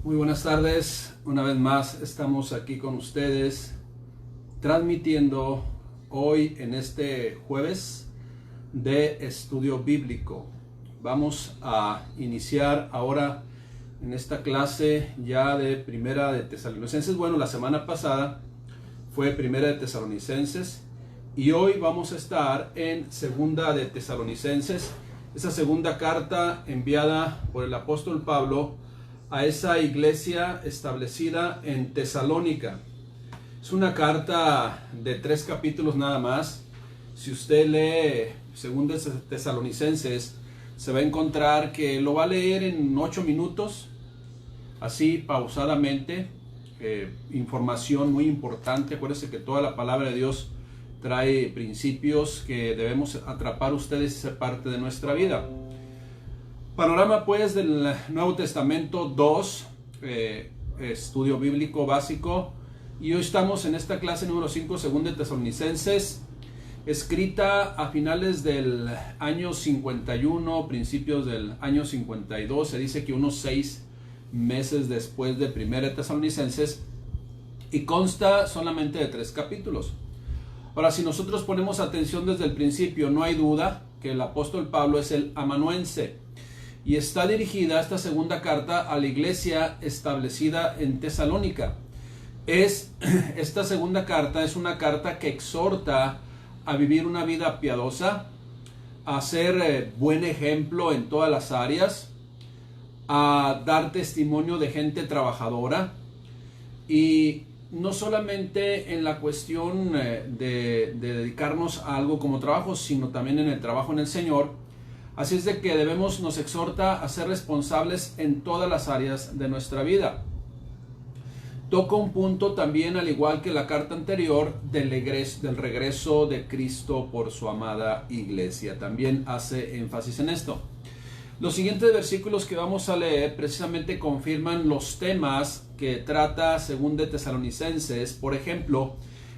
Muy buenas tardes, una vez más estamos aquí con ustedes transmitiendo hoy en este jueves de estudio bíblico. Vamos a iniciar ahora en esta clase ya de Primera de Tesalonicenses. Bueno, la semana pasada fue Primera de Tesalonicenses y hoy vamos a estar en Segunda de Tesalonicenses, esa segunda carta enviada por el apóstol Pablo a esa iglesia establecida en Tesalónica. Es una carta de 3 capítulos nada más. Si usted lee Segunda de Tesalonicenses, se va a encontrar que lo va a leer en 8 minutos, así pausadamente. Información muy importante. Acuérdense que toda la palabra de Dios trae principios que debemos atrapar ustedes y ser parte de nuestra vida. Panorama pues del Nuevo Testamento 2, estudio bíblico básico, y hoy estamos en esta clase número 5, Segunda de Tesalonicenses, escrita a finales del año 51, principios del año 52, se dice que unos 6 meses después de Primera de Tesalonicenses, y consta solamente de 3 capítulos. Ahora, si nosotros ponemos atención desde el principio, no hay duda que el apóstol Pablo es el amanuense, y está dirigida esta segunda carta a la iglesia establecida en Tesalónica. Esta segunda carta es una carta que exhorta a vivir una vida piadosa, a ser buen ejemplo en todas las áreas, a dar testimonio de gente trabajadora, y no solamente en la cuestión de dedicarnos a algo como trabajo, sino también en el trabajo en el Señor. Así es de que nos exhorta a ser responsables en todas las áreas de nuestra vida. Toca un punto también, al igual que la carta anterior, del regreso de Cristo por su amada iglesia. También hace énfasis en esto. Los siguientes versículos que vamos a leer precisamente confirman los temas que trata Segunda de Tesalonicenses. Por ejemplo,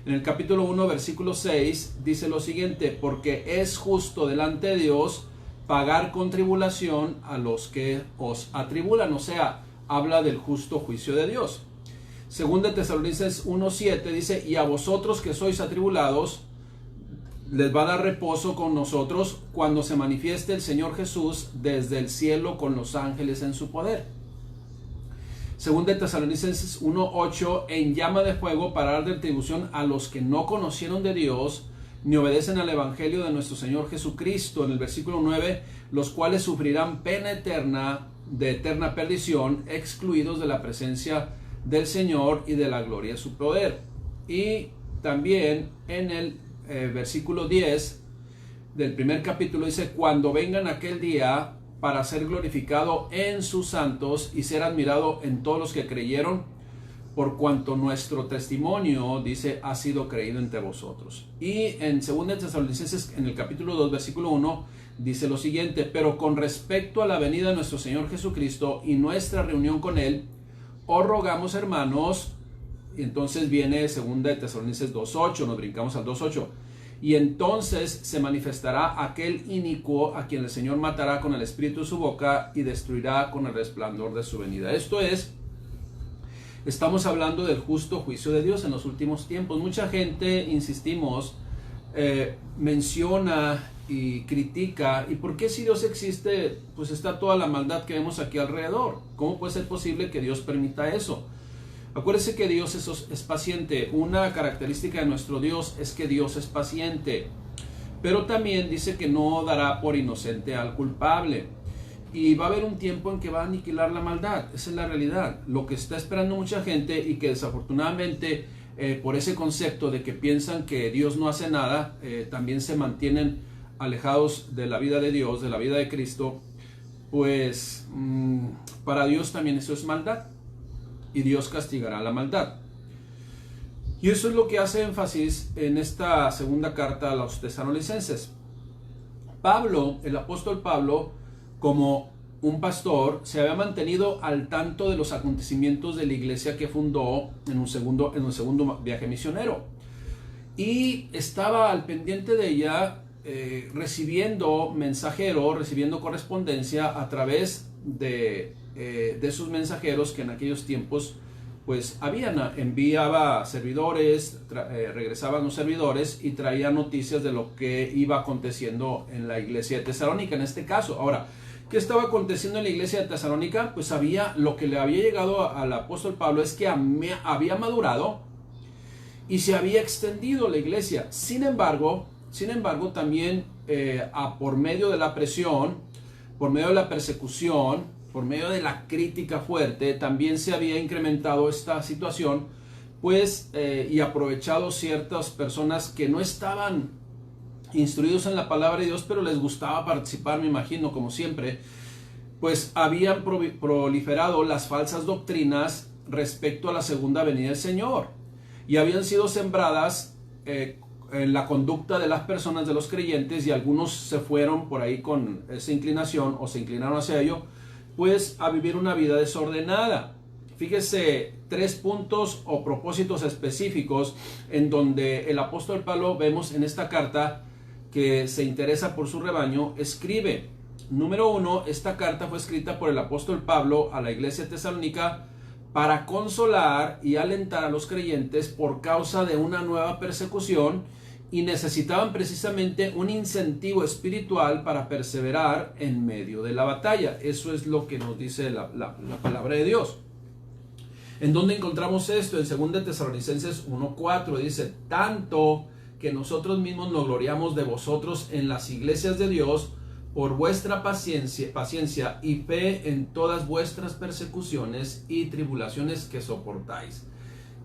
en el capítulo 1, versículo 6, dice lo siguiente: porque es justo delante de Dios pagar con tribulación a los que os atribulan. O sea, habla del justo juicio de Dios. Segunda de Tesalonicenses 1:7 dice: y a vosotros que sois atribulados, les va a dar reposo con nosotros cuando se manifieste el Señor Jesús desde el cielo con los ángeles en su poder. Segunda de Tesalonicenses 1:8: en llama de fuego para dar retribución a los que no conocieron de Dios ni obedecen al evangelio de nuestro Señor Jesucristo. En el versículo 9: los cuales sufrirán pena eterna, de eterna perdición, excluidos de la presencia del Señor y de la gloria de su poder. Y también en el versículo 10 del primer capítulo dice: cuando vengan aquel día para ser glorificado en sus santos y ser admirado en todos los que creyeron, por cuanto nuestro testimonio, dice, ha sido creído entre vosotros. Y en 2 de Tesalonicenses, en el capítulo 2, versículo 1, dice lo siguiente: pero con respecto a la venida de nuestro Señor Jesucristo y nuestra reunión con Él, os rogamos, hermanos. Y entonces viene 2 de Tesalonicenses 2.8, nos brincamos al 2.8. Y entonces se manifestará aquel inicuo a quien el Señor matará con el espíritu de su boca y destruirá con el resplandor de su venida. Esto es, estamos hablando del justo juicio de Dios en los últimos tiempos. Mucha gente, insistimos, menciona y critica: ¿y por qué si Dios existe, pues está toda la maldad que vemos aquí alrededor? ¿Cómo puede ser posible que Dios permita eso? Acuérdense que Dios es paciente. Una característica de nuestro Dios es que Dios es paciente, pero también dice que no dará por inocente al culpable. Y va a haber un tiempo en que va a aniquilar la maldad. Esa es la realidad. Lo que está esperando mucha gente, y que desafortunadamente por ese concepto de que piensan que Dios no hace nada, también se mantienen alejados de la vida de Dios, de la vida de Cristo. Pues para Dios también eso es maldad, y Dios castigará la maldad. Y eso es lo que hace énfasis en esta segunda carta a los tesalonicenses. Pablo, el apóstol Pablo, como un pastor, se había mantenido al tanto de los acontecimientos de la iglesia que fundó en un segundo viaje misionero, y estaba al pendiente de ella, recibiendo mensajeros, recibiendo correspondencia a través de sus mensajeros que en aquellos tiempos pues enviaba servidores, regresaban los servidores y traían noticias de lo que iba aconteciendo en la iglesia de Tesalónica en este caso. Ahora, ¿qué estaba aconteciendo en la iglesia de Tesalónica? Pues lo que le había llegado al apóstol Pablo es que había madurado y se había extendido la iglesia. Sin embargo, también por medio de la presión, por medio de la persecución, por medio de la crítica fuerte, también se había incrementado esta situación, pues, y aprovechado ciertas personas que no estaban instruidos en la palabra de Dios, pero les gustaba participar, me imagino, como siempre, pues habían proliferado las falsas doctrinas respecto a la segunda venida del Señor, y habían sido sembradas en la conducta de las personas, de los creyentes, y algunos se fueron por ahí con esa inclinación, o se inclinaron hacia ello, pues a vivir una vida desordenada. Fíjese, 3 puntos o propósitos específicos en donde el apóstol Pablo, vemos en esta carta que se interesa por su rebaño, escribe. Número 1, esta carta fue escrita por el apóstol Pablo a la iglesia tesalónica para consolar y alentar a los creyentes por causa de una nueva persecución, y necesitaban precisamente un incentivo espiritual para perseverar en medio de la batalla. Eso es lo que nos dice la palabra de Dios. ¿En dónde encontramos esto? En 2 Tesalonicenses 1:4 dice: tanto que nosotros mismos nos gloriamos de vosotros en las iglesias de Dios por vuestra paciencia y fe en todas vuestras persecuciones y tribulaciones que soportáis.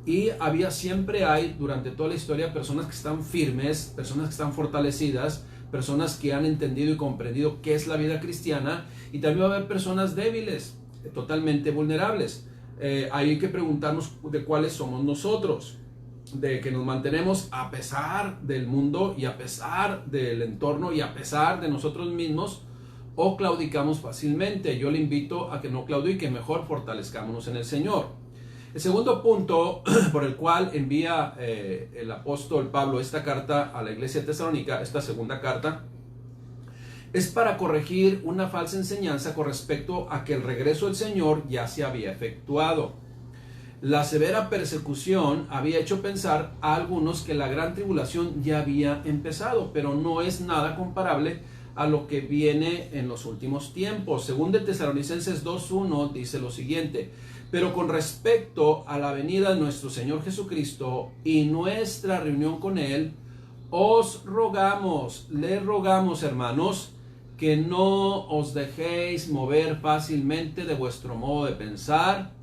Y siempre hay durante toda la historia personas que están firmes, personas que están fortalecidas, personas que han entendido y comprendido qué es la vida cristiana, y también va a haber personas débiles, totalmente vulnerables. Hay que preguntarnos de cuáles somos nosotros, de que nos mantenemos a pesar del mundo y a pesar del entorno y a pesar de nosotros mismos, o claudicamos fácilmente. Yo le invito a que no claudique, mejor fortalezcámonos en el Señor. El segundo punto por el cual envía el apóstol Pablo esta carta a la iglesia tesalónica, esta segunda carta, es para corregir una falsa enseñanza con respecto a que el regreso del Señor ya se había efectuado. La severa persecución había hecho pensar a algunos que la gran tribulación ya había empezado, pero no es nada comparable a lo que viene en los últimos tiempos. Según de Tesalonicenses 2:1 dice lo siguiente: pero con respecto a la venida de nuestro Señor Jesucristo y nuestra reunión con Él, les rogamos, hermanos, que no os dejéis mover fácilmente de vuestro modo de pensar,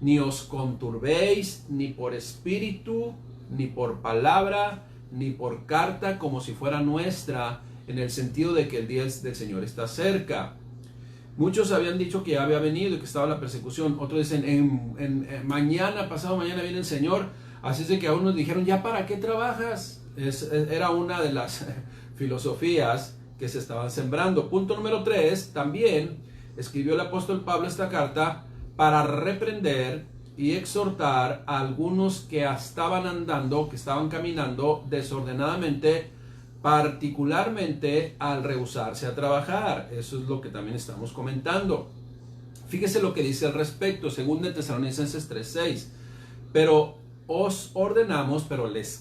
ni os conturbéis, ni por espíritu, ni por palabra, ni por carta, como si fuera nuestra, en el sentido de que el día del Señor está cerca. Muchos habían dicho que ya había venido y que estaba la persecución. Otros dicen, pasado mañana viene el Señor. Así es de que a unos dijeron, ¿ya para qué trabajas? Era una de las filosofías que se estaban sembrando. Punto número 3, también escribió el apóstol Pablo esta carta para reprender y exhortar a algunos que estaban caminando desordenadamente, particularmente al rehusarse a trabajar. Eso es lo que también estamos comentando. Fíjese lo que dice al respecto, 2 Tesalonicenses 3:6. Pero les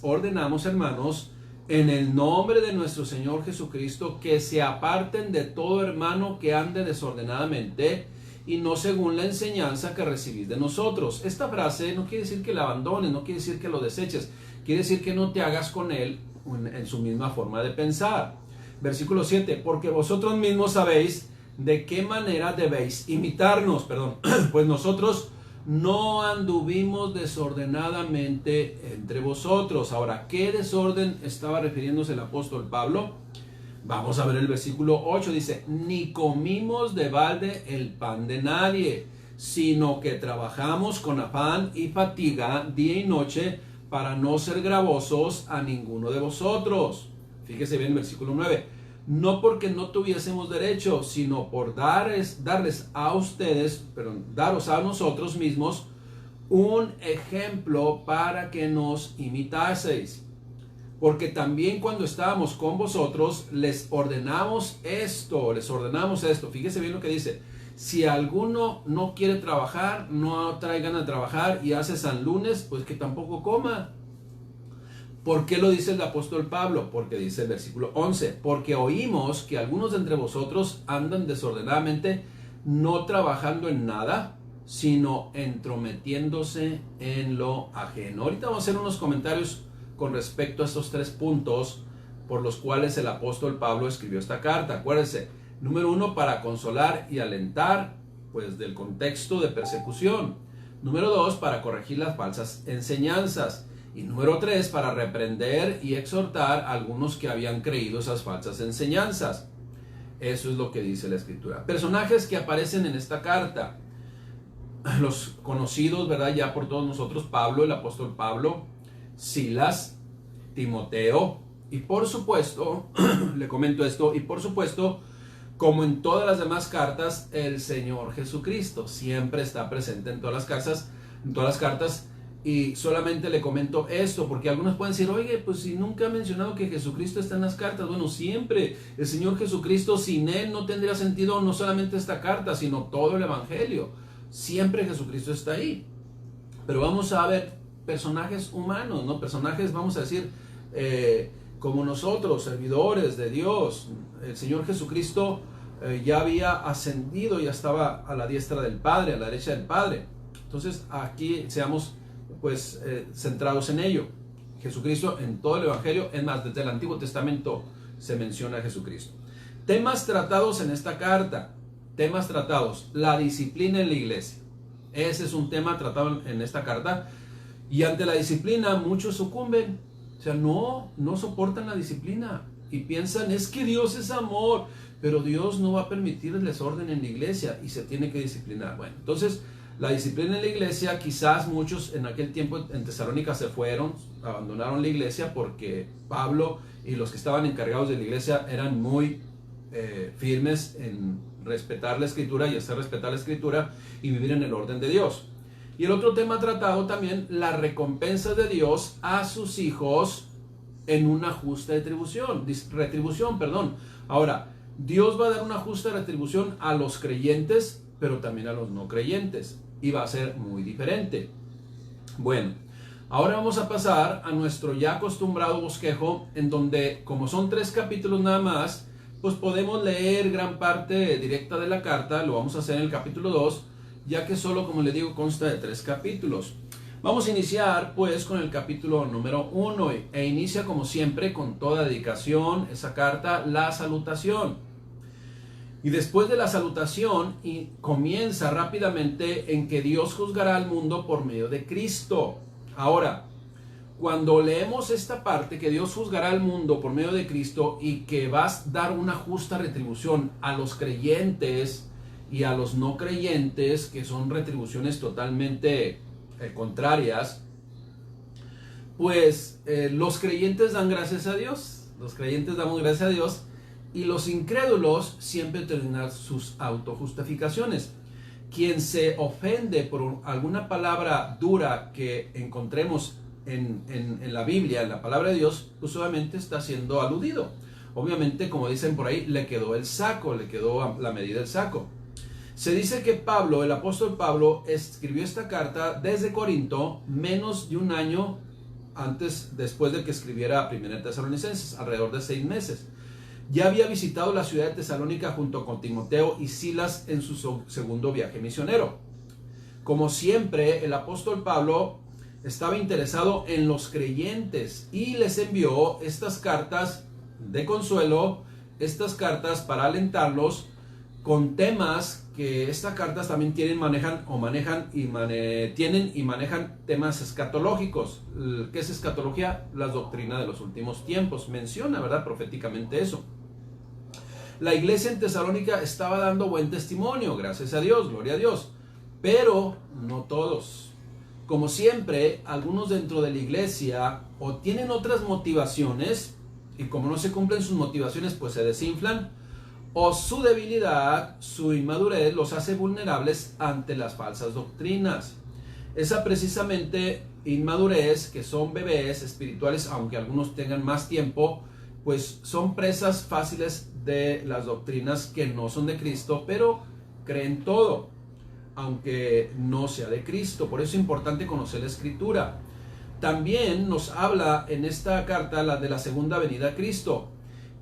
ordenamos, hermanos, en el nombre de nuestro Señor Jesucristo, que se aparten de todo hermano que ande desordenadamente y no según la enseñanza que recibís de nosotros. Esta frase no quiere decir que la abandones, no quiere decir que lo deseches, quiere decir que no te hagas con él en su misma forma de pensar. Versículo 7, porque vosotros mismos sabéis de qué manera debéis imitarnos, pues nosotros no anduvimos desordenadamente entre vosotros. Ahora, ¿qué desorden estaba refiriéndose el apóstol Pablo? Vamos a ver el versículo 8, dice, ni comimos de balde el pan de nadie, sino que trabajamos con afán y fatiga día y noche para no ser gravosos a ninguno de vosotros. Fíjese bien el versículo 9. No porque no tuviésemos derecho, sino por daros a nosotros mismos un ejemplo para que nos imitaseis. Porque también cuando estábamos con vosotros les ordenamos esto. Fíjese bien lo que dice. Si alguno no quiere trabajar, no trae ganas de trabajar y hace San Lunes, pues que tampoco coma. ¿Por qué lo dice el apóstol Pablo? Porque dice el versículo 11, porque oímos que algunos de entre vosotros andan desordenadamente, no trabajando en nada, sino entrometiéndose en lo ajeno. Ahorita vamos a hacer unos comentarios con respecto a estos 3 puntos por los cuales el apóstol Pablo escribió esta carta. Acuérdense, número 1, para consolar y alentar, pues del contexto de persecución. Número 2, para corregir las falsas enseñanzas. Y número 3, para reprender y exhortar a algunos que habían creído esas falsas enseñanzas. Eso es lo que dice la Escritura. Personajes que aparecen en esta carta. Los conocidos, ¿verdad? Ya por todos nosotros, Pablo, el apóstol Pablo, Silas, Timoteo, y por supuesto, le comento esto, y por supuesto, como en todas las demás cartas, el Señor Jesucristo siempre está presente en todas las cartas, y solamente le comento esto, porque algunos pueden decir, oye, pues si nunca ha mencionado que Jesucristo está en las cartas. Bueno, siempre, el Señor Jesucristo, sin Él no tendría sentido no solamente esta carta, sino todo el Evangelio. Siempre Jesucristo está ahí. Pero vamos a ver personajes humanos, ¿no? Personajes, vamos a decir, como nosotros, servidores de Dios. El Señor Jesucristo ya había ascendido, ya estaba a la diestra del Padre, a la derecha del Padre. Entonces aquí seamos pues centrados en ello. Jesucristo en todo el Evangelio, es más, desde el Antiguo Testamento se menciona a Jesucristo. Temas tratados en esta carta. Temas tratados, la disciplina en la iglesia. Ese es un tema tratado en esta carta. Y ante la disciplina muchos sucumben. O sea, no soportan la disciplina. Y piensan, es que Dios es amor. Pero Dios no va a permitir el desorden en la iglesia y se tiene que disciplinar. Bueno, entonces la disciplina en la iglesia, quizás muchos en aquel tiempo en Tesalónica se fueron, abandonaron la iglesia porque Pablo y los que estaban encargados de la iglesia eran muy firmes en respetar la Escritura y hacer respetar la Escritura y vivir en el orden de Dios. Y el otro tema tratado también, la recompensa de Dios a sus hijos en una justa retribución. Ahora, Dios va a dar una justa retribución a los creyentes, pero también a los no creyentes, y va a ser muy diferente. Bueno, ahora vamos a pasar a nuestro ya acostumbrado bosquejo, en donde, como son 3 capítulos nada más, pues podemos leer gran parte directa de la carta. Lo vamos a hacer en el capítulo 2, ya que solo, como le digo, consta de 3 capítulos. Vamos a iniciar pues con el capítulo número 1 e inicia como siempre con toda dedicación esa carta, la salutación. Y después de la salutación comienza rápidamente en que Dios juzgará al mundo por medio de Cristo. Ahora, cuando leemos esta parte, que Dios juzgará al mundo por medio de Cristo y que va a dar una justa retribución a los creyentes y a los no creyentes, que son retribuciones totalmente contrarias, pues los creyentes dan gracias a Dios, los creyentes damos gracias a Dios, y los incrédulos siempre terminan sus autojustificaciones. Quien se ofende por alguna palabra dura que encontremos en la Biblia, en la palabra de Dios, pues obviamente está siendo aludido. Obviamente, como dicen por ahí, le quedó el saco, le quedó la medida del saco. Se dice que Pablo, el apóstol Pablo, escribió esta carta desde Corinto menos de un año después de que escribiera Primera de Tesalonicenses, alrededor de 6 meses. Ya había visitado la ciudad de Tesalónica junto con Timoteo y Silas en su segundo viaje misionero. Como siempre, el apóstol Pablo estaba interesado en los creyentes y les envió estas cartas de consuelo, estas cartas para alentarlos, con temas que estas cartas también manejan temas escatológicos. ¿Qué es escatología? La doctrina de los últimos tiempos. Menciona, ¿verdad?, proféticamente eso. La iglesia en Tesalónica estaba dando buen testimonio, gracias a Dios, gloria a Dios, pero no todos. Como siempre, algunos dentro de la iglesia o tienen otras motivaciones, y como no se cumplen sus motivaciones, pues se desinflan, o su debilidad, su inmadurez los hace vulnerables ante las falsas doctrinas. Esa precisamente inmadurez, que son bebés espirituales, aunque algunos tengan más tiempo, pues son presas fáciles de las doctrinas que no son de Cristo, pero cree en todo, aunque no sea de Cristo. Por eso es importante conocer la Escritura. También nos habla en esta carta de la segunda venida de Cristo.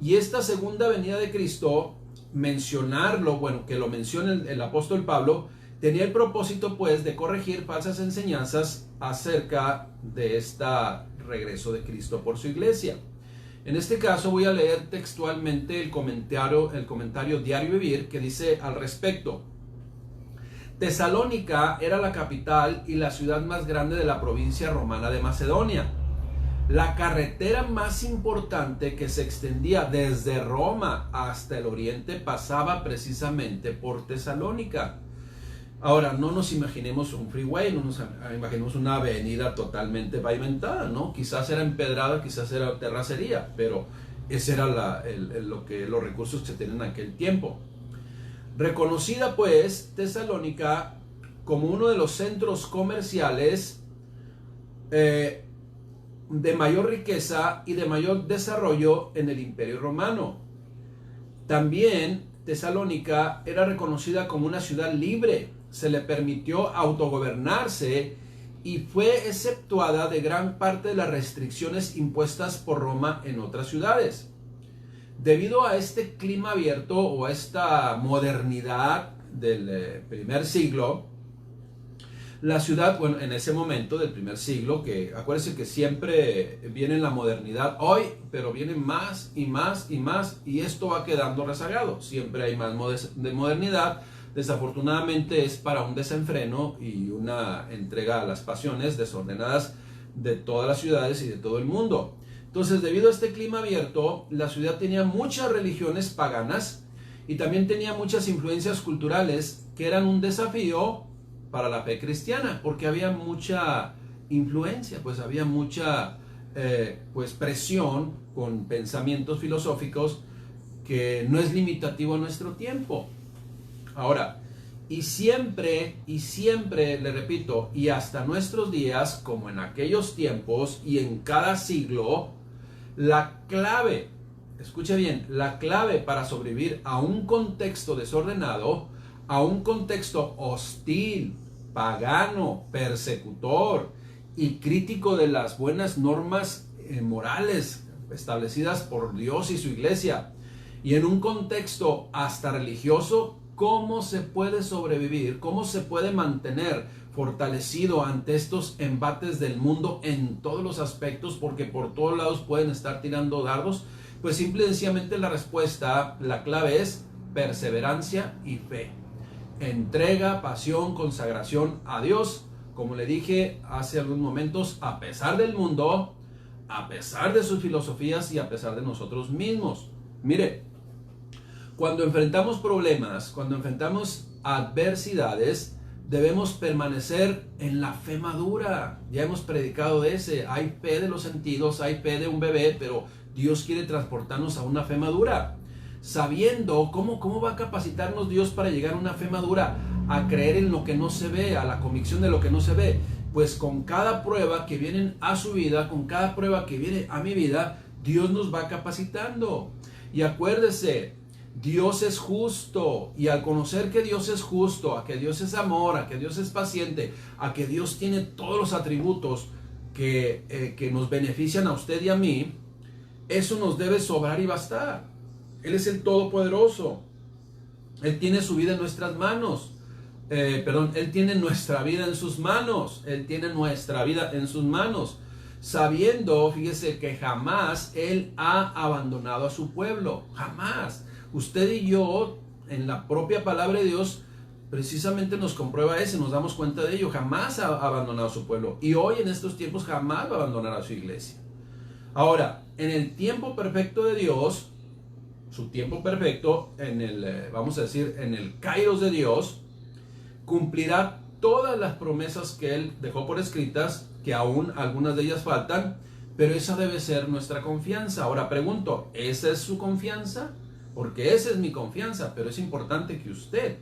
Y esta segunda venida de Cristo, mencionarlo, bueno, que lo menciona el apóstol Pablo, tenía el propósito pues de corregir falsas enseñanzas acerca de este regreso de Cristo por su iglesia. En este caso voy a leer textualmente el comentario Diario Vivir, que dice al respecto: Tesalónica era la capital y la ciudad más grande de la provincia romana de Macedonia. La carretera más importante que se extendía desde Roma hasta el oriente pasaba precisamente por Tesalónica. Ahora, no nos imaginemos un freeway, no nos imaginemos una avenida totalmente pavimentada, ¿no? Quizás era empedrada, quizás era terracería, pero ese era los recursos que se tenían en aquel tiempo. Reconocida pues Tesalónica como uno de los centros comerciales de mayor riqueza y de mayor desarrollo en el Imperio Romano. También Tesalónica era reconocida como una ciudad libre, se le permitió autogobernarse y fue exceptuada de gran parte de las restricciones impuestas por Roma en otras ciudades. Debido a este clima abierto o a esta modernidad del primer siglo, la ciudad, bueno, en ese momento del primer siglo, que acuérdense que siempre viene la modernidad hoy, pero viene más y más y más, y esto va quedando rezagado. Siempre hay más de modernidad. Desafortunadamente es para un desenfreno y una entrega a las pasiones desordenadas de todas las ciudades y de todo el mundo. Entonces, debido a este clima abierto, la ciudad tenía muchas religiones paganas y también tenía muchas influencias culturales que eran un desafío para la fe cristiana, porque había mucha influencia, pues había mucha presión con pensamientos filosóficos que no es limitativo a nuestro tiempo. Ahora, y siempre, le repito, y hasta nuestros días, como en aquellos tiempos y en cada siglo, la clave, escuche bien, la clave para sobrevivir a un contexto desordenado, a un contexto hostil, pagano, persecutor y crítico de las buenas normas morales establecidas por Dios y su iglesia, y en un contexto hasta religioso, ¿cómo se puede sobrevivir? ¿Cómo se puede mantener fortalecido ante estos embates del mundo en todos los aspectos? Porque por todos lados pueden estar tirando dardos. Pues simple y sencillamente la respuesta, la clave es perseverancia y fe. Entrega, pasión, consagración a Dios. Como le dije hace algunos momentos, a pesar del mundo, a pesar de sus filosofías y a pesar de nosotros mismos. Mire, cuando enfrentamos problemas, cuando enfrentamos adversidades, debemos permanecer en la fe madura. Ya hemos predicado de ese. Hay fe de los sentidos, hay fe de un bebé, pero Dios quiere transportarnos a una fe madura. Sabiendo cómo va a capacitarnos Dios para llegar a una fe madura, a creer en lo que no se ve, a la convicción de lo que no se ve. Pues con cada prueba que viene a su vida, con cada prueba que viene a mi vida, Dios nos va capacitando. Y acuérdese, Dios es justo, y al conocer que Dios es justo, a que Dios es amor, a que Dios es paciente, a que Dios tiene todos los atributos que nos benefician a usted y a mí, eso nos debe sobrar y bastar. Él es el Todopoderoso. Él tiene su vida en nuestras manos. Él tiene nuestra vida en sus manos. Él tiene nuestra vida en sus manos. Sabiendo, fíjese, que jamás Él ha abandonado a su pueblo. Jamás. Usted y yo, en la propia palabra de Dios, precisamente nos comprueba eso, nos damos cuenta de ello. Jamás ha abandonado a su pueblo. Y hoy, en estos tiempos, jamás va a abandonar a su iglesia. Ahora, en el tiempo perfecto de Dios, su tiempo perfecto, vamos a decir, en el kairos de Dios, cumplirá todas las promesas que Él dejó por escritas, que aún algunas de ellas faltan, pero esa debe ser nuestra confianza. Ahora pregunto, ¿esa es su confianza? Porque esa es mi confianza, pero es importante que usted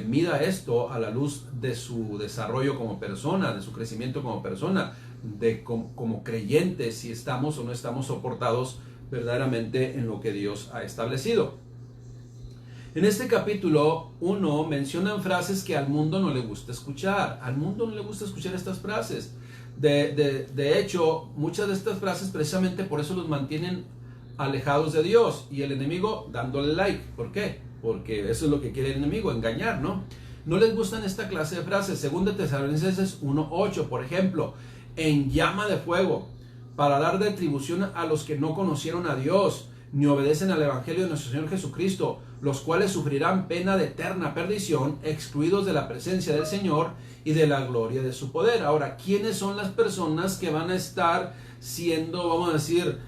mida esto a la luz de su desarrollo como persona, de su crecimiento como persona, de como creyentes, si estamos o no estamos soportados verdaderamente en lo que Dios ha establecido. En este capítulo 1 mencionan frases que al mundo no le gusta escuchar. Al mundo no le gusta escuchar estas frases. De hecho, muchas de estas frases precisamente por eso los mantienen alejados de Dios. Y el enemigo dándole like. ¿Por qué? Porque eso es lo que quiere el enemigo, engañar, ¿no? No les gustan esta clase de frases. Según de Tesalonicenses 1:8, por ejemplo, en llama de fuego, para dar retribución a los que no conocieron a Dios, ni obedecen al Evangelio de nuestro Señor Jesucristo, los cuales sufrirán pena de eterna perdición, excluidos de la presencia del Señor y de la gloria de su poder. Ahora, ¿quiénes son las personas que van a estar siendo, vamos a decir,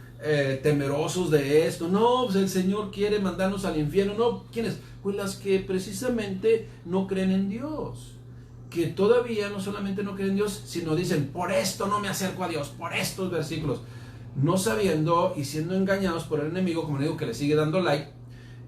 temerosos de esto? No, pues el Señor quiere mandarnos al infierno. No, ¿quiénes? Pues las que precisamente no creen en Dios, que todavía no solamente no creen en Dios, sino dicen, por esto no me acerco a Dios, por estos versículos, no sabiendo y siendo engañados por el enemigo, como le digo, que le sigue dando like,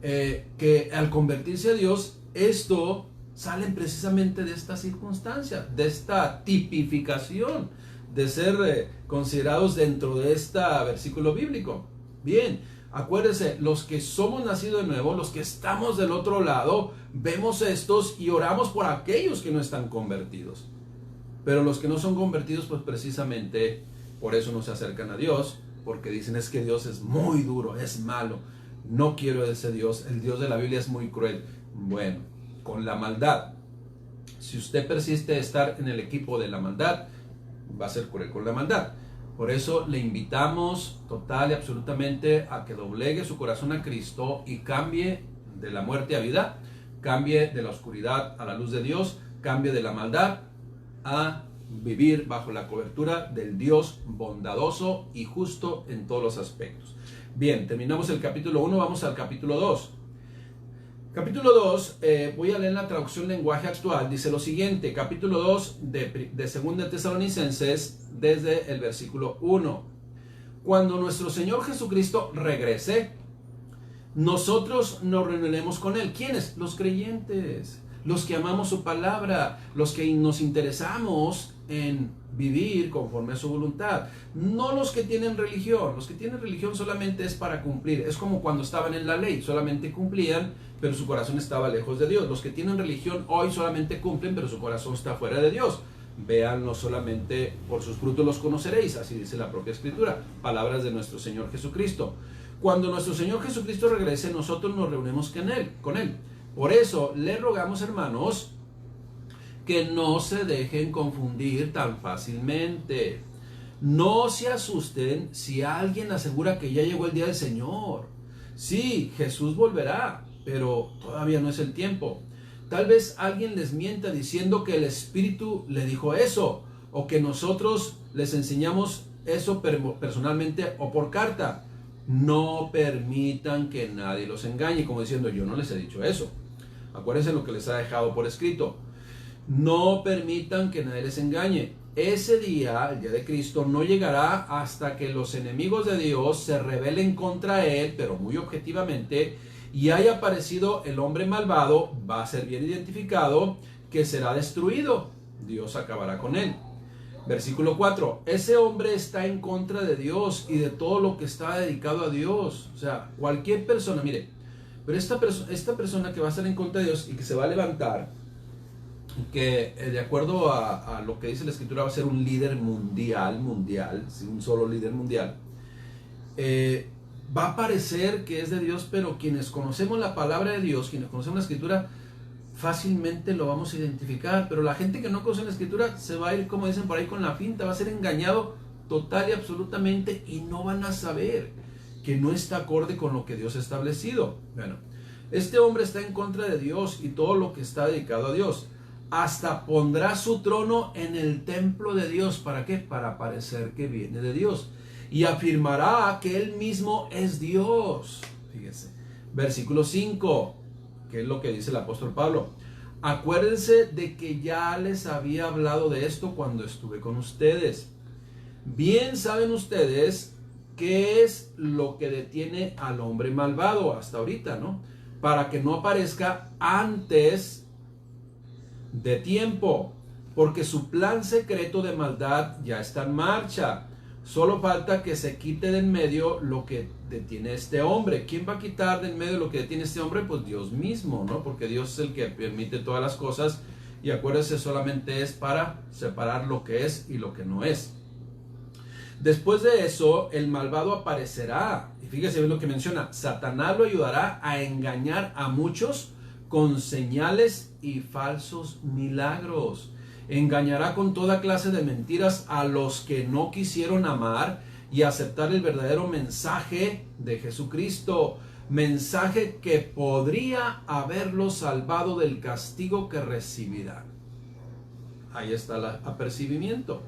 que al convertirse a Dios, esto salen precisamente de esta circunstancia, de esta tipificación, de ser considerados dentro de este versículo bíblico. Bien, acuérdense, los que somos nacidos de nuevo, los que estamos del otro lado, vemos estos y oramos por aquellos que no están convertidos. Pero los que no son convertidos, pues precisamente por eso no se acercan a Dios, porque dicen, es que Dios es muy duro, es malo, no quiero ese Dios, el Dios de la Biblia es muy cruel. Bueno, con la maldad, si usted persiste a estar en el equipo de la maldad, va a ser cruel con la maldad. Por eso le invitamos total y absolutamente a que doblegue su corazón a Cristo y cambie de la muerte a vida, cambie de la oscuridad a la luz de Dios, cambie de la maldad a vivir bajo la cobertura del Dios bondadoso y justo en todos los aspectos. Bien, terminamos el capítulo 1, vamos al capítulo 2. Capítulo 2, voy a leer la traducción lenguaje actual, dice lo siguiente, capítulo 2 de 2 Tesalonicenses, desde el versículo 1. Cuando nuestro Señor Jesucristo regrese, nosotros nos reuniremos con Él. ¿Quiénes? Los creyentes, los que amamos su palabra, los que nos interesamos en vivir conforme a su voluntad. No los que tienen religión. Los que tienen religión solamente es para cumplir. Es como cuando estaban en la ley, solamente cumplían, pero su corazón estaba lejos de Dios. Los que tienen religión hoy solamente cumplen, pero su corazón está fuera de Dios. Véanlo solamente, por sus frutos los conoceréis, así dice la propia Escritura, palabras de nuestro Señor Jesucristo. Cuando nuestro Señor Jesucristo regrese, nosotros nos reunimos con Él. Por eso le rogamos, hermanos, que no se dejen confundir tan fácilmente. No se asusten si alguien asegura que ya llegó el día del Señor. Sí, Jesús volverá, pero todavía no es el tiempo. Tal vez alguien les mienta diciendo que el Espíritu le dijo eso, o que nosotros les enseñamos eso personalmente o por carta. No permitan que nadie los engañe, como diciendo, yo no les he dicho eso. Acuérdense lo que les ha dejado por escrito. No permitan que nadie les engañe. Ese día, el día de Cristo, no llegará hasta que los enemigos de Dios se rebelen contra Él, pero muy objetivamente, y haya aparecido el hombre malvado, va a ser bien identificado, que será destruido. Dios acabará con él. Versículo 4. Ese hombre está en contra de Dios y de todo lo que está dedicado a Dios. O sea, cualquier persona, mire, pero esta persona que va a estar en contra de Dios y que se va a levantar, que de acuerdo a lo que dice la Escritura va a ser un líder mundial, ¿sí? Un solo líder mundial, va a parecer que es de Dios, pero quienes conocemos la palabra de Dios, quienes conocemos la Escritura, fácilmente lo vamos a identificar. Pero la gente que no conoce la Escritura se va a ir, como dicen por ahí, con la finta, va a ser engañado total y absolutamente, y no van a saber que no está acorde con lo que Dios ha establecido. Bueno, este hombre está en contra de Dios y todo lo que está dedicado a Dios. Hasta pondrá su trono en el templo de Dios. ¿Para qué? Para parecer que viene de Dios. Y afirmará que él mismo es Dios. Fíjese. Versículo 5, que es lo que dice el apóstol Pablo. Acuérdense de que ya les había hablado de esto cuando estuve con ustedes. Bien saben ustedes qué es lo que detiene al hombre malvado hasta ahorita, ¿no? Para que no aparezca antes de tiempo, porque su plan secreto de maldad ya está en marcha. Solo falta que se quite de en medio lo que detiene a este hombre. ¿Quién va a quitar de en medio lo que detiene a este hombre? Pues Dios mismo, ¿no? Porque Dios es el que permite todas las cosas. Y acuérdese, solamente es para separar lo que es y lo que no es. Después de eso, el malvado aparecerá. Y fíjese bien lo que menciona. Satanás lo ayudará a engañar a muchos con señales y falsos milagros. Engañará con toda clase de mentiras a los que no quisieron amar y aceptar el verdadero mensaje de Jesucristo. Mensaje que podría haberlos salvado del castigo que recibirán. Ahí está el apercibimiento.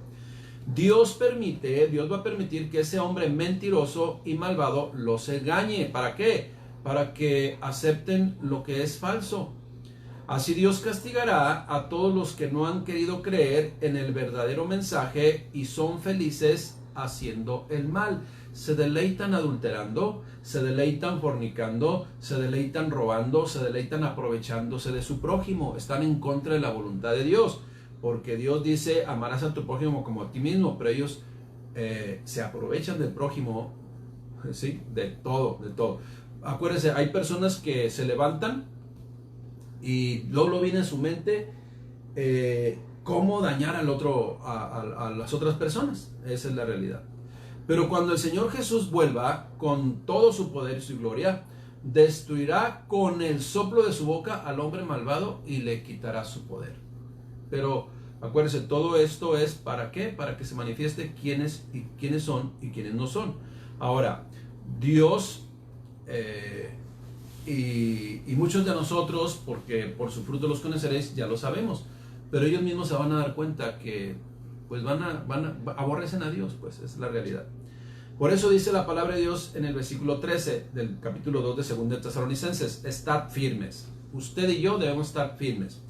Dios va a permitir que ese hombre mentiroso y malvado los engañe. ¿Para qué? Para que acepten lo que es falso. Así Dios castigará a todos los que no han querido creer en el verdadero mensaje y son felices haciendo el mal. Se deleitan adulterando, se deleitan fornicando, se deleitan robando, se deleitan aprovechándose de su prójimo. Están en contra de la voluntad de Dios. Porque Dios dice, amarás a tu prójimo como a ti mismo, pero ellos se aprovechan del prójimo, ¿sí? De todo, de todo. Acuérdense, hay personas que se levantan y luego viene en su mente cómo dañar al otro, a las otras personas. Esa es la realidad. Pero cuando el Señor Jesús vuelva con todo su poder y su gloria, destruirá con el soplo de su boca al hombre malvado y le quitará su poder. Pero acuérdense, todo esto es ¿para qué? Para que se manifieste quiénes son y quiénes no son. Ahora, Dios y muchos de nosotros, porque por su fruto los conoceréis, ya lo sabemos. Pero ellos mismos se van a dar cuenta que pues aborrecen a Dios, pues es la realidad. Por eso dice la palabra de Dios en el versículo 13 del capítulo 2 de 2 de Tesalonicenses: estad firmes. Usted y yo debemos estar firmes.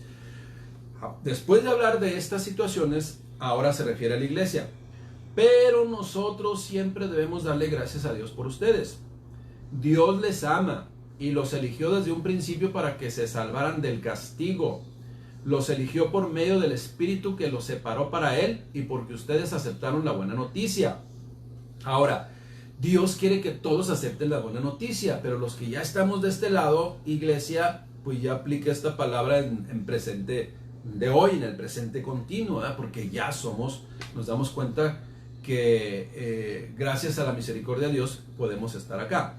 Después de hablar de estas situaciones, ahora se refiere a la iglesia. Pero nosotros siempre debemos darle gracias a Dios por ustedes. Dios les ama y los eligió desde un principio para que se salvaran del castigo. Los eligió por medio del Espíritu que los separó para Él y porque ustedes aceptaron la buena noticia. Ahora, Dios quiere que todos acepten la buena noticia, pero los que ya estamos de este lado, iglesia, pues ya aplica esta palabra en presente de hoy, en el presente continuo, porque ya nos damos cuenta que gracias a la misericordia de Dios podemos estar acá.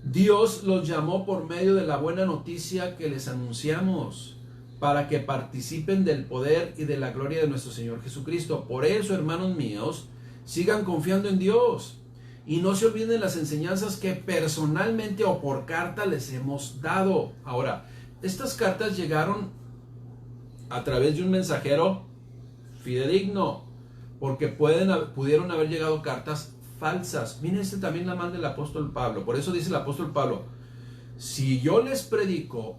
Dios los llamó por medio de la buena noticia que les anunciamos, para que participen del poder y de la gloria de nuestro Señor Jesucristo. Por eso, hermanos míos, sigan confiando en Dios y no se olviden de las enseñanzas que personalmente o por carta les hemos dado. Ahora, estas cartas llegaron a través de un mensajero fidedigno, porque pudieron haber llegado cartas falsas. Miren, también la manda el apóstol Pablo. Por eso dice el apóstol Pablo: si yo les predico,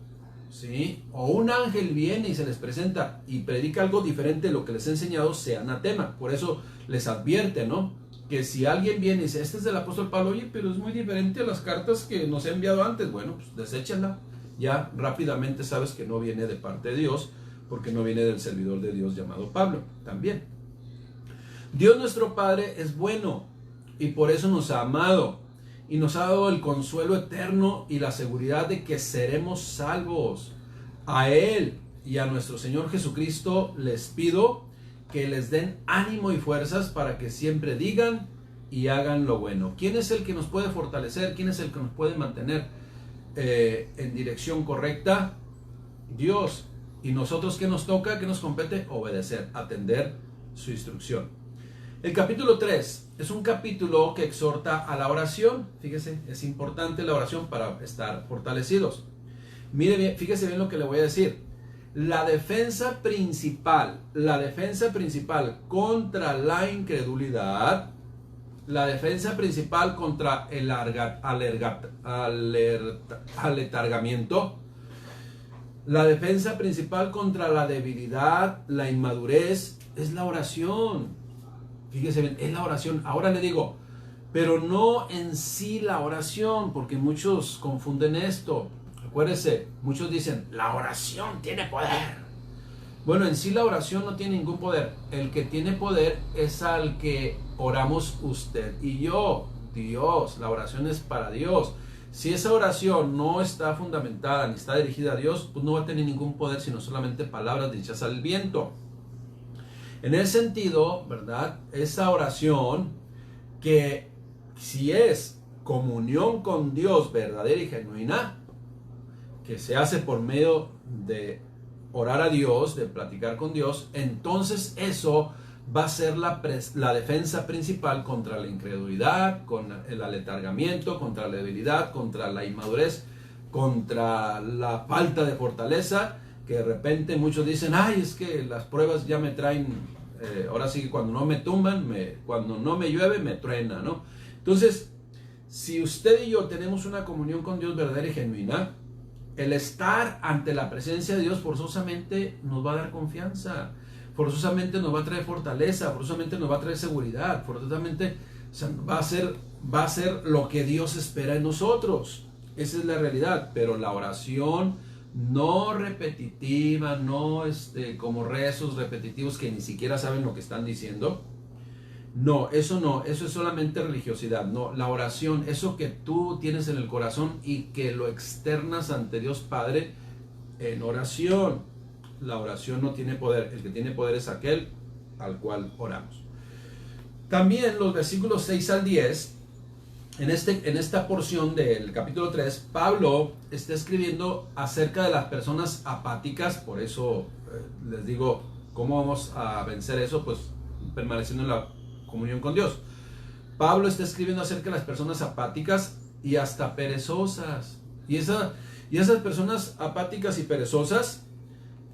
¿sí?, o un ángel viene y se les presenta y predica algo diferente de lo que les he enseñado, sea anatema. Por eso les advierte, ¿no?, que si alguien viene y dice, este es del apóstol Pablo, oye, pero es muy diferente a las cartas que nos he enviado antes, bueno, pues deséchala. Ya rápidamente sabes que no viene de parte de Dios, porque no viene del servidor de Dios llamado Pablo. También Dios nuestro Padre es bueno y por eso nos ha amado y nos ha dado el consuelo eterno y la seguridad de que seremos salvos. A Él y a nuestro Señor Jesucristo les pido que les den ánimo y fuerzas para que siempre digan y hagan lo bueno. ¿Quién es el que nos puede fortalecer? ¿Quién es el que nos puede mantener en dirección correcta? Dios. Y nosotros, ¿qué nos toca? ¿Qué nos compete? Obedecer, atender su instrucción. El capítulo 3 es un capítulo que exhorta a la oración. Fíjese, es importante la oración para estar fortalecidos. Mire bien, fíjese bien lo que le voy a decir. La defensa principal contra la incredulidad, la defensa principal contra el aletargamiento, la defensa principal contra la debilidad, la inmadurez, es la oración. Fíjese bien, es la oración. Ahora le digo, pero no en sí la oración, porque muchos confunden esto. Acuérdese, muchos dicen, la oración tiene poder. Bueno, en sí la oración no tiene ningún poder. El que tiene poder es al que oramos usted y yo. Dios, la oración es para Dios. Si esa oración no está fundamentada ni está dirigida a Dios, pues no va a tener ningún poder, sino solamente palabras dichas al viento. En ese sentido, ¿verdad? Esa oración que si es comunión con Dios verdadera y genuina, que se hace por medio de orar a Dios, de platicar con Dios, entonces eso va a ser la defensa principal contra la incredulidad, contra el aletargamiento, contra la debilidad, contra la inmadurez, contra la falta de fortaleza, que de repente muchos dicen, ay, es que las pruebas ya me traen, ahora sí que cuando no me tumban, cuando no me llueve, me truena, ¿no? Entonces, si usted y yo tenemos una comunión con Dios verdadera y genuina, el estar ante la presencia de Dios forzosamente nos va a dar confianza, forzosamente nos va a traer fortaleza, forzosamente nos va a traer seguridad, forzosamente va a ser lo que Dios espera en nosotros. Esa es la realidad. Pero la oración no repetitiva, no como rezos repetitivos que ni siquiera saben lo que están diciendo. No, eso es solamente religiosidad. No, la oración, eso que tú tienes en el corazón y que lo externas ante Dios Padre en oración. La oración no tiene poder, el que tiene poder es aquel al cual oramos. También los versículos 6 al 10, en esta porción del capítulo 3, Pablo está escribiendo acerca de las personas apáticas. Por eso les digo, ¿cómo vamos a vencer eso? Pues permaneciendo en la comunión con Dios. Pablo está escribiendo acerca de las personas apáticas y hasta perezosas. Y esas personas apáticas y perezosas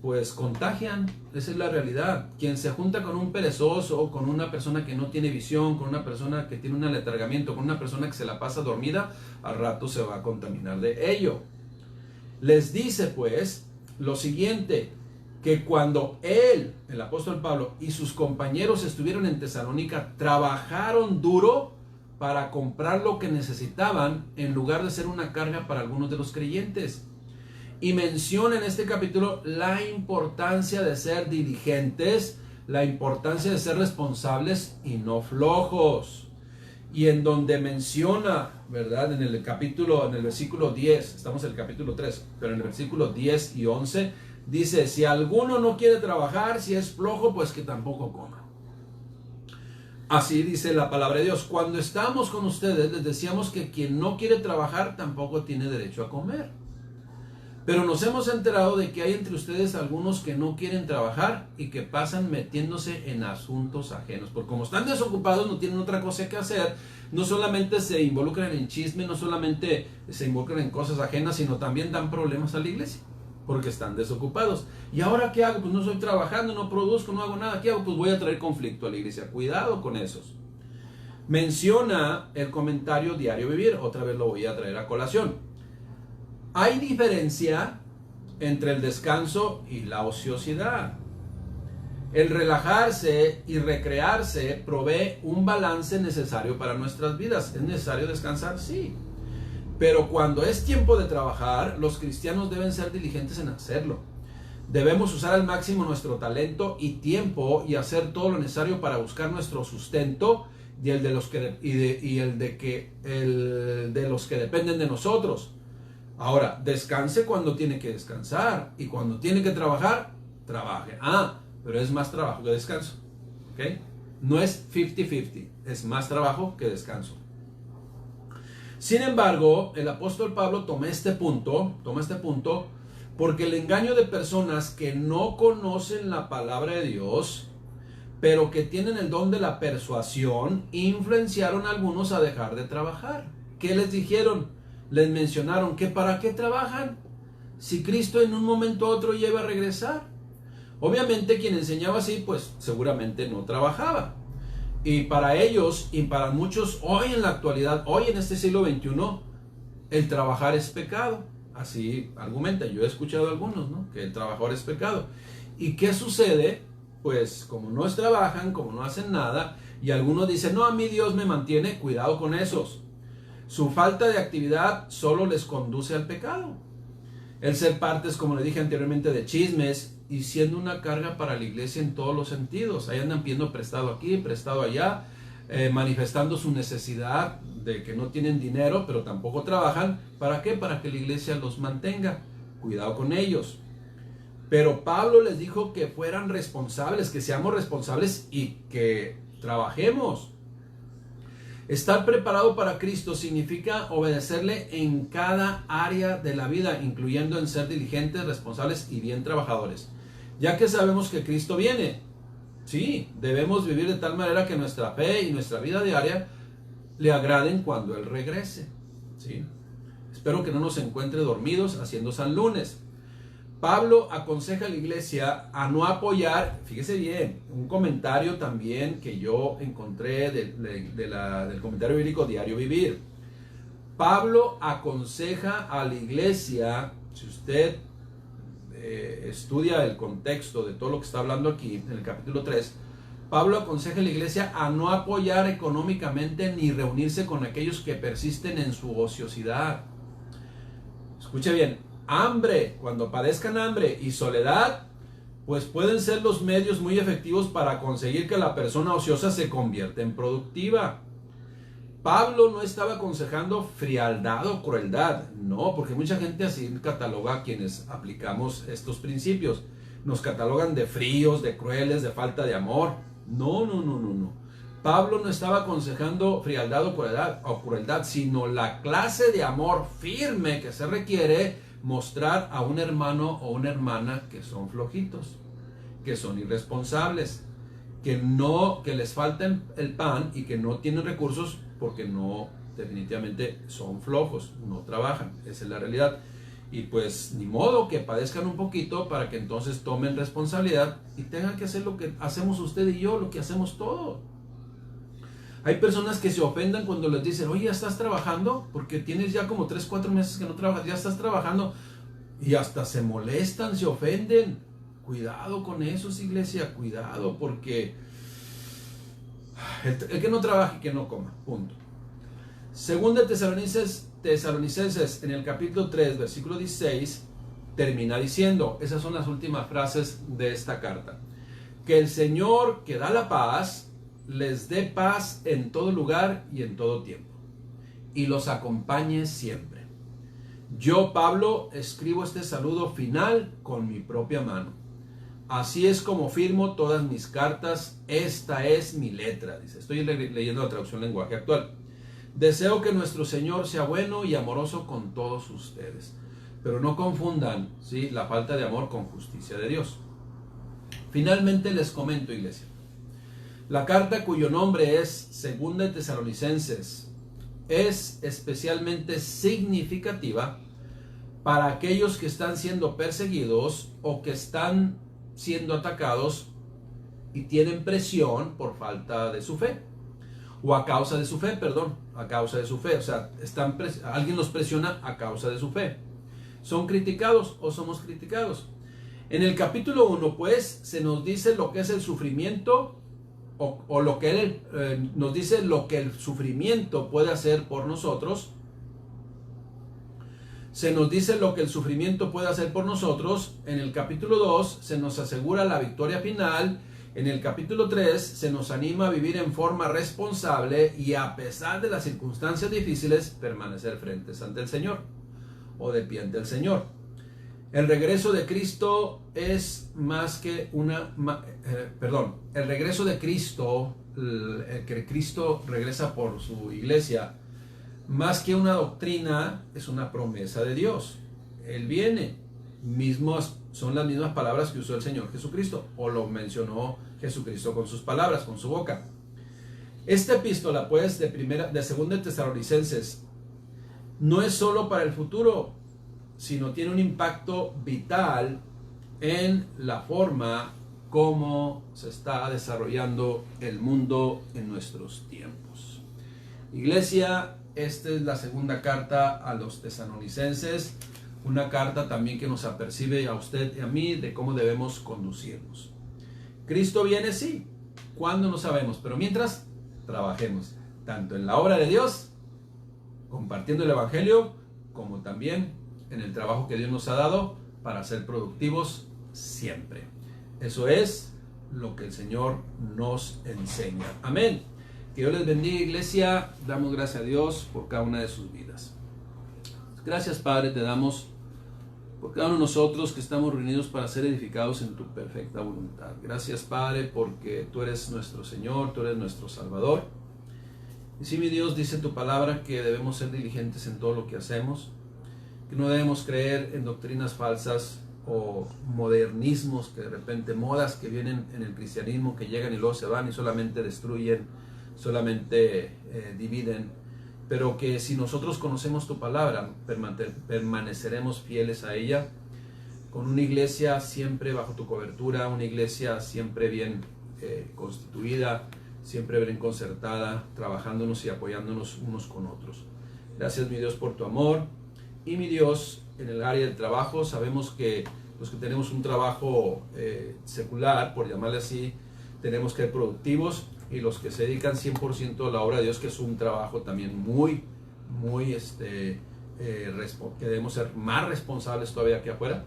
pues contagian. Esa es la realidad. Quien se junta con un perezoso, con una persona que no tiene visión, con una persona que tiene un aletargamiento, con una persona que se la pasa dormida, al rato se va a contaminar de ello. Les dice pues lo siguiente, que cuando él, el apóstol Pablo, y sus compañeros estuvieron en Tesalónica, trabajaron duro para comprar lo que necesitaban en lugar de ser una carga para algunos de los creyentes. Y menciona en este capítulo la importancia de ser diligentes, la importancia de ser responsables y no flojos. Y en donde menciona, ¿verdad? En el versículo 10, estamos en el capítulo 3, pero en el versículo 10 y 11, dice, si alguno no quiere trabajar, si es flojo, pues que tampoco coma. Así dice la palabra de Dios. Cuando estamos con ustedes, les decíamos que quien no quiere trabajar tampoco tiene derecho a comer. Pero nos hemos enterado de que hay entre ustedes algunos que no quieren trabajar y que pasan metiéndose en asuntos ajenos. Porque como están desocupados, no tienen otra cosa que hacer, no solamente se involucran en chisme, no solamente se involucran en cosas ajenas, sino también dan problemas a la iglesia. Porque están desocupados. ¿Y ahora qué hago? Pues no estoy trabajando, no produzco, no hago nada. ¿Qué hago? Pues voy a traer conflicto a la iglesia. Cuidado con esos. Menciona el comentario Diario Vivir. Otra vez lo voy a traer a colación. Hay diferencia entre el descanso y la ociosidad. El relajarse y recrearse provee un balance necesario para nuestras vidas. ¿Es necesario descansar? Sí. Pero cuando es tiempo de trabajar, los cristianos deben ser diligentes en hacerlo. Debemos usar al máximo nuestro talento y tiempo y hacer todo lo necesario para buscar nuestro sustento y el de los que dependen de nosotros. Ahora, descanse cuando tiene que descansar y cuando tiene que trabajar, trabaje. Pero es más trabajo que descanso. ¿Okay? No es 50-50, es más trabajo que descanso. Sin embargo, el apóstol Pablo toma este punto porque el engaño de personas que no conocen la palabra de Dios, pero que tienen el don de la persuasión, influenciaron a algunos a dejar de trabajar. ¿Qué les dijeron? Les mencionaron que ¿para qué trabajan? Si Cristo en un momento u otro ya iba a regresar. Obviamente quien enseñaba así, pues seguramente no trabajaba. Y para ellos y para muchos hoy en la actualidad, hoy en este siglo XXI, el trabajar es pecado. Así argumenta. Yo he escuchado a algunos, ¿no? Que el trabajar es pecado. ¿Y qué sucede? Pues como no trabajan, como no hacen nada, y algunos dicen, no, a mí Dios me mantiene, cuidado con esos. Su falta de actividad solo les conduce al pecado. El ser partes, como le dije anteriormente, de chismes y siendo una carga para la iglesia en todos los sentidos. Ahí andan pidiendo prestado aquí, prestado allá, manifestando su necesidad de que no tienen dinero, pero tampoco trabajan. ¿Para qué? Para que la iglesia los mantenga. Cuidado con ellos. Pero Pablo les dijo que fueran responsables, que seamos responsables y que trabajemos. Estar preparado para Cristo significa obedecerle en cada área de la vida, incluyendo en ser diligentes, responsables y bien trabajadores. Ya que sabemos que Cristo viene, sí, debemos vivir de tal manera que nuestra fe y nuestra vida diaria le agraden cuando Él regrese. ¿Sí? Espero que no nos encuentre dormidos haciendo San Lunes. Pablo aconseja a la iglesia a no apoyar, fíjese bien, un comentario también que yo encontré del comentario bíblico Diario Vivir. Pablo aconseja a la iglesia, si usted estudia el contexto de todo lo que está hablando aquí en el capítulo 3, Pablo aconseja a la iglesia a no apoyar económicamente ni reunirse con aquellos que persisten en su ociosidad. Escuche bien. Hambre, cuando padezcan hambre y soledad, pues pueden ser los medios muy efectivos para conseguir que la persona ociosa se convierta en productiva. Pablo no estaba aconsejando frialdad o crueldad, no, porque mucha gente así cataloga a quienes aplicamos estos principios. Nos catalogan de fríos, de crueles, de falta de amor. No. Pablo no estaba aconsejando frialdad o crueldad, sino la clase de amor firme que se requiere mostrar a un hermano o una hermana que son flojitos, que son irresponsables, que les falta el pan y que no tienen recursos porque no, definitivamente son flojos, no trabajan. Esa es la realidad. Y pues ni modo que padezcan un poquito para que entonces tomen responsabilidad y tengan que hacer lo que hacemos usted y yo, lo que hacemos todos. Hay personas que se ofendan cuando les dicen, oye, ¿ya estás trabajando? Porque tienes ya como 3, 4 meses que no trabajas, ya estás trabajando. Y hasta se molestan, se ofenden. Cuidado con eso, iglesia, cuidado, porque el que no trabaje, que no coma, punto. Segunda Tesalonicenses, en el capítulo 3, versículo 16, termina diciendo, esas son las últimas frases de esta carta, que el Señor que da la paz, les dé paz en todo lugar y en todo tiempo, y los acompañe siempre. Yo, Pablo, escribo este saludo final con mi propia mano. Así es como firmo todas mis cartas. Esta es mi letra. Dice, estoy leyendo la traducción lenguaje actual. Deseo que nuestro Señor sea bueno y amoroso con todos ustedes. Pero no confundan, ¿sí?, la falta de amor con justicia de Dios. Finalmente les comento, iglesia. La carta cuyo nombre es Segunda Tesalonicenses es especialmente significativa para aquellos que están siendo perseguidos o que están siendo atacados y tienen presión por falta de su fe, o a causa de su fe, o sea, alguien los presiona a causa de su fe. ¿Son criticados o somos criticados? En el capítulo 1, pues, se nos dice lo que es el sufrimiento, o lo que él nos dice lo que el sufrimiento puede hacer por nosotros. Se nos dice lo que el sufrimiento puede hacer por nosotros. En el capítulo 2 se nos asegura la victoria final. En el capítulo 3 se nos anima a vivir en forma responsable y, a pesar de las circunstancias difíciles, permanecer frentes ante el Señor, o de pie ante el Señor. El regreso de Cristo es más que el regreso de Cristo, que Cristo regresa por su iglesia, más que una doctrina, es una promesa de Dios. Él viene. Son las mismas palabras que usó el Señor Jesucristo, o lo mencionó Jesucristo con sus palabras, con su boca. Esta epístola, pues, de Segunda Tesalonicenses, no es solo para el futuro, sino tiene un impacto vital en la forma como se está desarrollando el mundo en nuestros tiempos. Iglesia, esta es la segunda carta a los tesalonicenses, una carta también que nos apercibe a usted y a mí de cómo debemos conducirnos. Cristo viene, sí, ¿cuándo? No sabemos, pero mientras, trabajemos, tanto en la obra de Dios, compartiendo el Evangelio, como también en el trabajo que Dios nos ha dado para ser productivos siempre. Eso es lo que el Señor nos enseña. Amén. Que Dios les bendiga, iglesia. Damos gracias a Dios por cada una de sus vidas. Gracias, Padre, te damos por cada uno de nosotros que estamos reunidos para ser edificados en tu perfecta voluntad. Gracias, Padre, porque tú eres nuestro Señor, tú eres nuestro Salvador. Y sí, mi Dios, dice tu palabra que debemos ser diligentes en todo lo que hacemos, que no debemos creer en doctrinas falsas o modernismos, que de repente modas que vienen en el cristianismo, que llegan y luego se van y solamente destruyen, solamente dividen, pero que si nosotros conocemos tu palabra, permaneceremos fieles a ella, con una iglesia siempre bajo tu cobertura, una iglesia siempre bien constituida, siempre bien concertada, trabajándonos y apoyándonos unos con otros. Gracias, mi Dios, por tu amor. Y mi Dios, en el área del trabajo, sabemos que los que tenemos un trabajo secular, por llamarle así, tenemos que ser productivos, y los que se dedican 100% a la obra de Dios, que es un trabajo también muy que debemos ser más responsables todavía que afuera,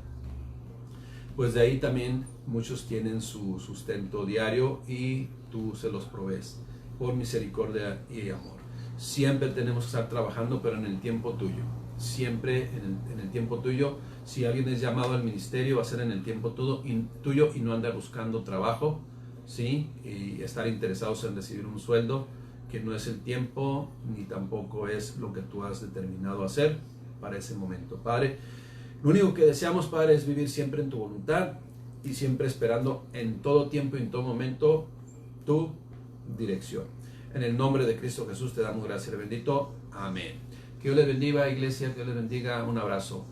pues de ahí también muchos tienen su sustento diario y tú se los provees por misericordia y amor. Siempre tenemos que estar trabajando, pero en el tiempo tuyo. Siempre en el tiempo tuyo. Si alguien es llamado al ministerio, va a ser en el tiempo tuyo y no andar buscando trabajo, ¿sí? Y estar interesados en recibir un sueldo que no es el tiempo ni tampoco es lo que tú has determinado hacer para ese momento. Padre, lo único que deseamos, Padre, es vivir siempre en tu voluntad y siempre esperando en todo tiempo y en todo momento tu dirección. En el nombre de Cristo Jesús te damos gracias, bendito. Amén. Que Dios les bendiga, iglesia, que Dios les bendiga. Un abrazo.